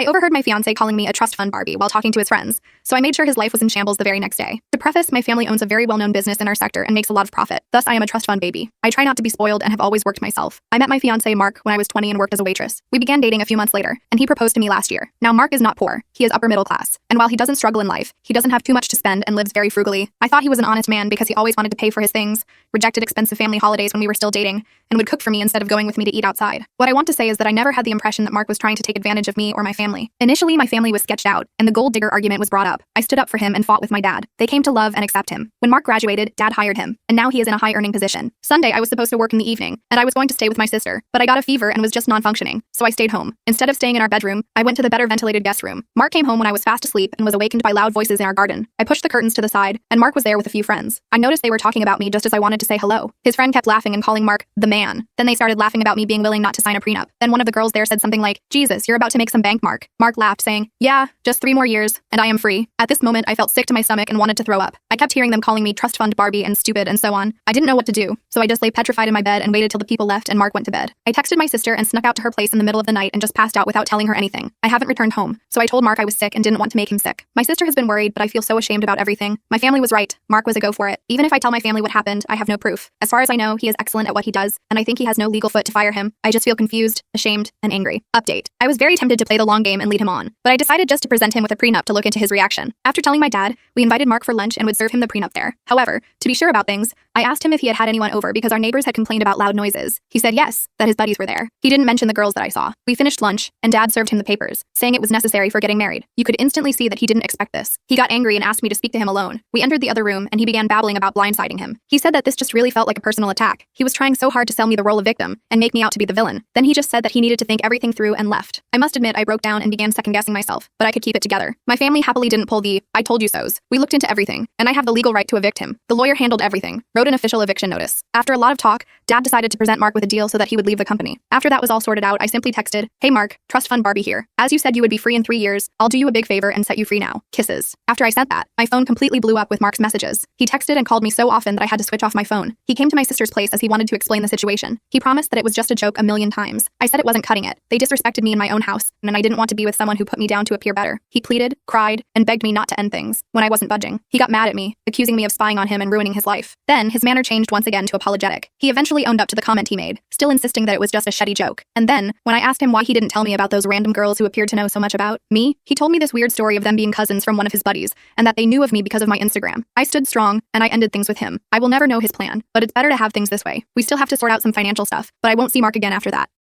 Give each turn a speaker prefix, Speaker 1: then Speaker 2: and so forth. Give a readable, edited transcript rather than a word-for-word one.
Speaker 1: overheard my fiancé calling me a trust fund Barbie while talking to his friends, so I made sure his life was in shambles the very next day. To preface, my family owns a very well-known business in our sector and makes a lot of profit. Thus, I am a trust fund baby. I try not to be spoiled and have always worked myself. I met my fiancé Mark when I was 20 and worked as a waitress. We began dating a few months later, and he proposed to me last year. Now, Mark is not poor. He is upper middle class. And while he doesn't struggle in life, he doesn't have too much to spend and lives very frugally. I thought he was an honest man because he always wanted to pay for his things, rejected expensive family holidays when we were still dating, and would cook for me instead of going with me to eat outside. What I want to say is that I never had the impression that Mark was trying to take advantage of me or my family. Initially, my family was sketched out, and the gold digger argument was brought up. I stood up for him and fought with my dad. They came to love and accept him. When Mark graduated, Dad hired him, and now he is in a high-earning position. Sunday, I was supposed to work in the evening, and I was going to stay with my sister, but I got a fever and was just non-functioning, so I stayed home. Instead of staying in our bedroom, I went to the better ventilated guest room. Mark came home when I was fast asleep and was awakened by loud voices in our garden. I pushed the curtains to the side, and Mark was there with a few friends. I noticed they were talking about me just as I wanted to say hello. His friend kept laughing and calling Mark the man. Then they started laughing about me being willing not to sign a prenup. Then one of the girls there said something like, "Jesus, you're about to make some bank, Mark." Mark laughed, saying, "Yeah, just 3 more years, and I am free." At this moment, I felt sick to my stomach and wanted to throw up. I kept hearing them calling me trust fund Barbie and stupid and so on. I didn't know what to do, so I just lay petrified in my bed and waited till the people left and Mark went to bed. I texted my sister and snuck out to her place in the middle of the night and just passed out without telling her anything. I haven't returned home, so I told Mark I was sick and didn't want to make him sick. My sister has been worried, but I feel so ashamed about everything. My family was right. Mark was a go for it. Even if I tell my family what happened, I have no proof. As far as I know, he is excellent at what he does, and I think he has no legal foot to fire him. I just feel confused, ashamed, and angry. Update. I was very tempted to play the long game and lead him on, but I decided just to present him with a prenup to look into his reaction. After telling my dad, we invited Mark for lunch and would serve him the prenup there. However, to be sure about things, I asked him if he had had anyone over because our neighbors had complained about loud noises. He said yes, that his buddies were there. He didn't mention the girls that I saw. We finished lunch, and Dad served him the papers, saying it was necessary for getting married. You could instantly see that he didn't expect this. He got angry and asked me to speak to him alone. We entered the other room, and he began babbling about blindsiding him. He said that this just really felt like a personal attack. He was trying so hard to sell me the role of victim and make me out to be the villain. Then he just said that he needed to think everything through and left. I must admit I broke down and began second-guessing myself, but I could keep it together. My family happily didn't pull the "I told you so's." We looked into everything, and I have the legal right to evict him. The lawyer handled everything, wrote an official eviction notice. After a lot of talk, Dad decided to present Mark with a deal so that he would leave the company. After that was all sorted out, I simply texted, "Hey Mark, trust fund Barbie here. As you said you would be free in 3 years, I'll do you a big favor and set you free now. Kisses." After I sent that, my phone completely blew up with Mark's messages. He texted and called me so often that I had to switch off my phone. He came to my sister's place as he wanted to explain the situation. He promised that it was just a joke a million times. I said it wasn't cutting it. They disrespected me in my own house, and I didn't want to be with someone who put me down to appear better. He pleaded, cried, and begged me not to end things when I wasn't budging. He got mad at me, accusing me of spying on him and ruining his life. Then, his manner changed once again to apologetic. He eventually owned up to the comment he made, still insisting that it was just a shitty joke. And then, when I asked him why he didn't tell me about those random girls who appeared to know so much about me, he told me this weird story of them being cousins from one of his buddies, and that they knew of me because of my Instagram. I stood strong, and I ended things with him. I will never know his plan, but it's better to have things this way. We still have to sort out some financial stuff, but I won't see Mark again after that.